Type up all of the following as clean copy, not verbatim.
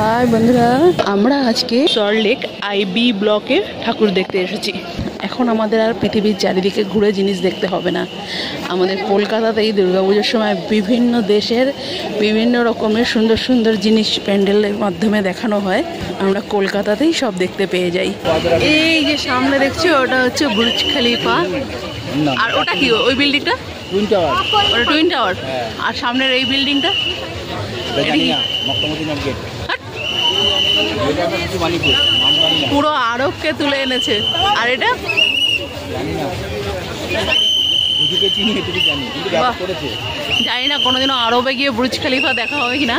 हाय बंधुरा আমরা আজকে সল্টলেক আইবি ব্লকে ঠাকুর দেখতে এসেছি। এখন আমাদের আর পৃথিবীর চারিদিকে ঘুরে জিনিস দেখতে হবে না। আমাদের কলকাতাতেই দুর্গাপূজার সময় বিভিন্ন দেশের বিভিন্ন রকমের সুন্দর সুন্দর জিনিস প্যান্ডেলের মাধ্যমে দেখানো হয়। আমরা কলকাতাতেই সব দেখতে পেয়ে যাই। এই যে সামনে দেখছি ওটা হচ্ছে বুর্জ খলিফা, আর ওটা কি ওই বিল্ডিংটা? Twin tower. ওটা টুইন টাওয়ার। আর সামনের এই বিল্ডিংটা পুরো আরবকে তুলে এনেছে। আর এটা জানি না কোনোদিনও আরবে গিয়ে বুর্জ খলিফা দেখা হবে কিনা।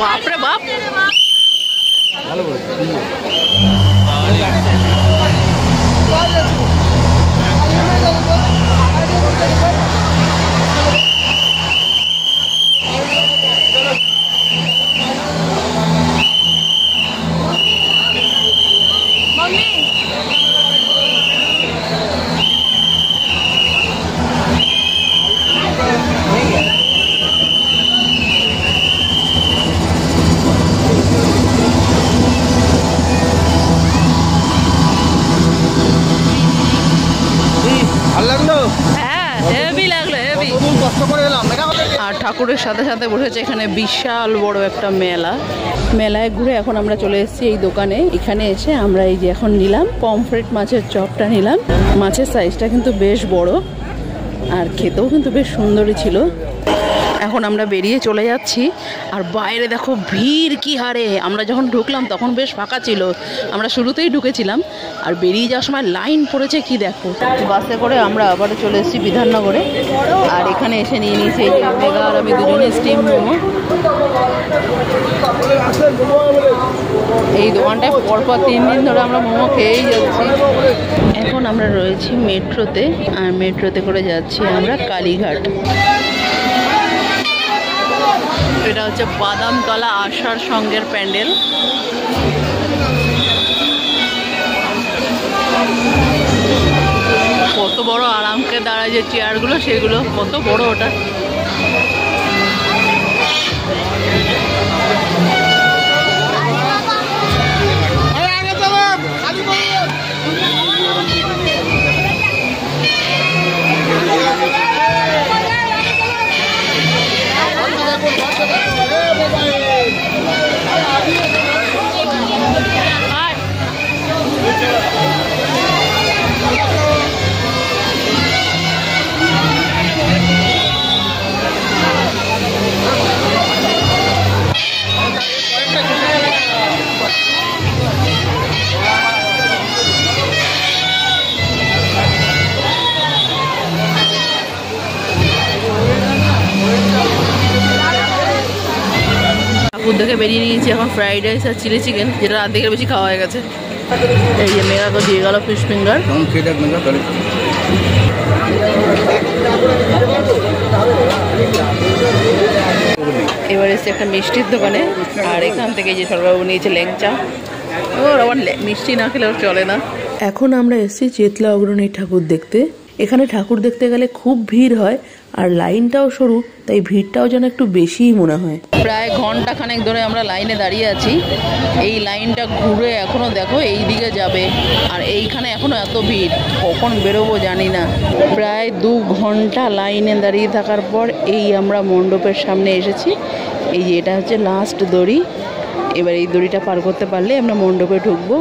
বাপরে বাপ, ভালো করে আর ঠাকুরের সাথে সাথে বসেছে এখানে বিশাল বড় একটা মেলা। মেলায় ঘুরে এখন আমরা চলে এসেছি এই দোকানে। এখানে এসে আমরা এই যে এখন নিলাম পমফ্রেট মাছের চপটা নিলাম। মাছের সাইজটা কিন্তু বেশ বড় আর খেতেও কিন্তু বেশ সুন্দরই ছিল। এখন আমরা বেরিয়ে চলে যাচ্ছি। আর বাইরে দেখো ভিড় কি হারে। আমরা যখন ঢুকলাম তখন বেশ ফাঁকা ছিল, আমরা শুরুতেই ঢুকেছিলাম। আর বেরিয়ে যাওয়ার সময় লাইন পড়েছে কি দেখো। বাসে করে আমরা আবারও চলে এসেছি বিধাননগরে। আর এখানে এসে নিয়ে নিয়েছি এই যে মেঘা আর আমি দুজনে স্টিম মোমো। এই দোকানটায় পরপর 3 দিন ধরে আমরা মোমো খেয়েই যাচ্ছি। এখন আমরা রয়েছি মেট্রোতে, আর মেট্রোতে করে যাচ্ছি আমরা কালীঘাট। এটা হচ্ছে বাদামতলা আশার সঙ্গের প্যান্ডেল। কত বড় আরামকে দাঁড়ায় যে চেয়ারগুলো, সেগুলো কত বড় ওটা। ঠাকুর দেখে বেরিয়ে নিয়েছি এখন ফ্রাইড রাইস আর চিলি চিকেন, যেটা রাত দিকের বেশি খাওয়া হয়ে গেছে। এই যে মেঘাকে দিয়ে গেল ফিশ ফিঙ্গার। এবার এসছে একটা মিষ্টির দোকানে, আর এখান থেকে যে সরবাবু নিয়েছে ল্যাংচা। ওর আবার মিষ্টি না খেলে ওর চলে না। এখন আমরা এসেছি চেতলা অগ্রণী ঠাকুর দেখতে। এখানে ঠাকুর দেখতে গেলে খুব ভিড় হয়, আর লাইনটাও সরু, তাই ভিড়টাও যেন একটু বেশিই মনে হয়। প্রায় ঘন্টা খানেক ধরে আমরা লাইনে দাঁড়িয়ে আছি। এই লাইনটা ঘুরে এখনো দেখো এই দিকে যাবে, আর এইখানে এখনো এত ভিড়, কখন বেরোবো জানি না। প্রায় 2 ঘন্টা লাইনে দাঁড়িয়ে থাকার পর এই আমরা মণ্ডপের সামনে এসেছি। এই যে এটা হচ্ছে লাস্ট দড়ি। এবার এই দড়িটা পার করতে পারলে আমরা মণ্ডপে ঢুকবো।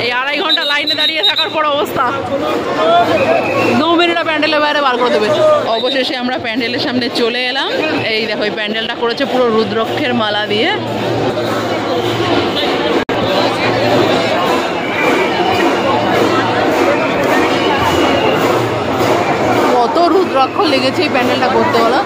এই 2.5 ঘন্টা লাইনে দাঁড়িয়ে থাকার পর অবস্থা, 2 মিনিটে প্যান্ডেলের বাইরে বার করে দেবে। অবশেষে আমরা প্যান্ডেলের সামনে চলে এলাম। এই দেখো এই প্যান্ডেলটা করেছে পুরো রুদ্রাক্ষের মালা দিয়ে। কত রুদ্রাক্ষ লেগেছে এই প্যান্ডেলটা করতে হলো।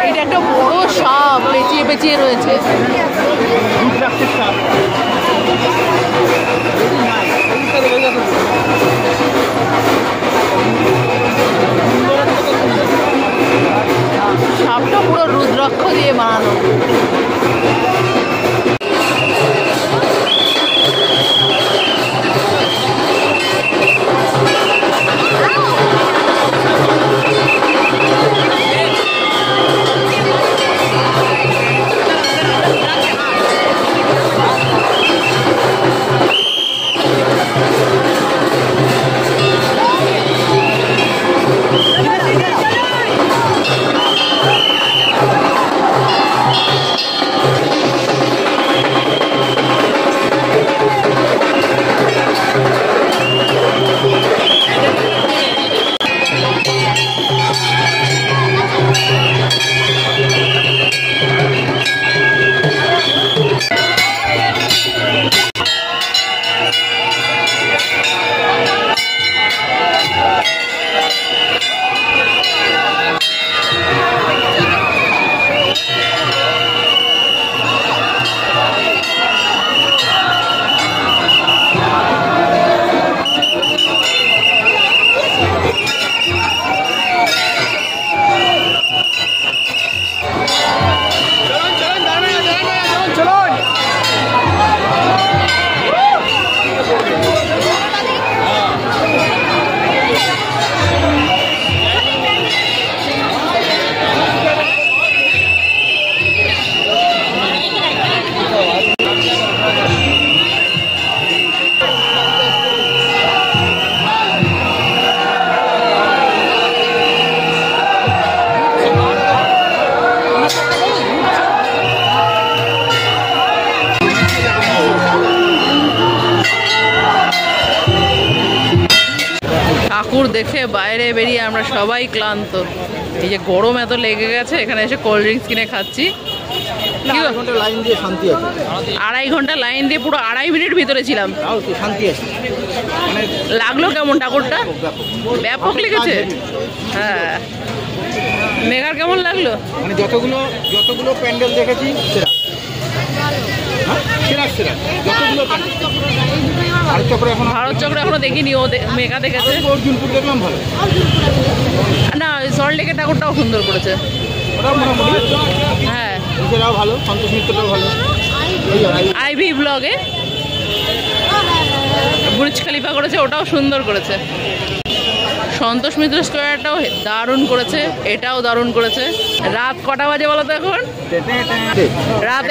এটা একটা বড় সাপ পেঁচিয়ে পেঁচিয়ে রয়েছে। সাপটা পুরো রুদ্রাক্ষ দিয়ে বানানো। ঠাকুর দেখে বাইরে বেরিয়ে আমরা সবাই ক্লান্ত। এই যে গরম এত লেগে গেছে, এখানে এসে কোল্ড ড্রিঙ্কস কিনে খাচ্ছি। 2.5 ঘন্টা লাইন দিয়ে পুরো 2.5 মিনিট ভিতরে ছিলাম। লাগলো কেমন ঠাকুরটা? ব্যাপক লেগেছে। হ্যাঁ, মেঘার কেমন লাগলো? মানে যতগুলো প্যান্ডেল দেখেছি ভারত চক্র এখনো দেখিনি, ও মেঘা দেখেছে। অর্জুনপুর দেখলাম ভালো না, সল্টলেকের ঠাকুরটাও সুন্দর করেছে। হ্যাঁ, ভালো, সন্তোষ মিত্রটাও ভালো। আইভি ব্লগে বুর্জ খলিফা করেছে, ওটাও সুন্দর করেছে। সন্তোষ মিত্র স্কোয়ারটাও দারুণ করেছে, এটাও দারুণ করেছে। রাত কটা বাজে বলো তো এখন? রাত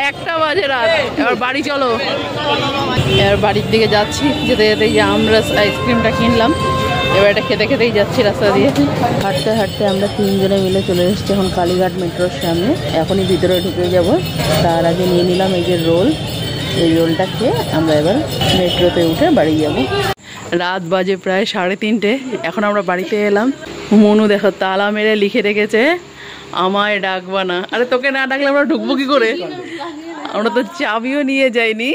1টা বাজে রাত। এবার বাড়ি চলো। এবার বাড়ির দিকে যাচ্ছি। যেতে যেতে যে আমরা আইসক্রিমটা কিনলাম, এবার এটা খেতে খেতেই যাচ্ছি রাস্তা দিয়ে। হাঁটতে হাঁটতে আমরা 3 জনে মিলে চলে এসেছি এখন কালীঘাট মেট্রোর সামনে। এখনই ভিতরে ঢুকে যাব। তার আগে নিয়ে নিলাম এই যে রোল। এই রোলটা খেয়ে আমরা এবার মেট্রোতে উঠে বাড়ি যাব। রাত বাজে প্রায় 3:30। এখন আমরা বাড়িতে এলাম। মনু দেখো তালা মেরে লিখে রেখেছে আমায় ডাকবা না। আরে তোকে না ডাকলে আমরা ঢুকবো কি করে? আমরা তো চাবিও নিয়ে যাইনি।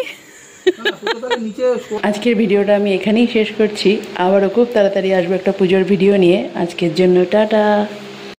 আজকের ভিডিওটা আমি এখানেই শেষ করছি। আবারও খুব তাড়াতাড়ি আসবো একটা পুজোর ভিডিও নিয়ে। আজকের জন্য টাটা।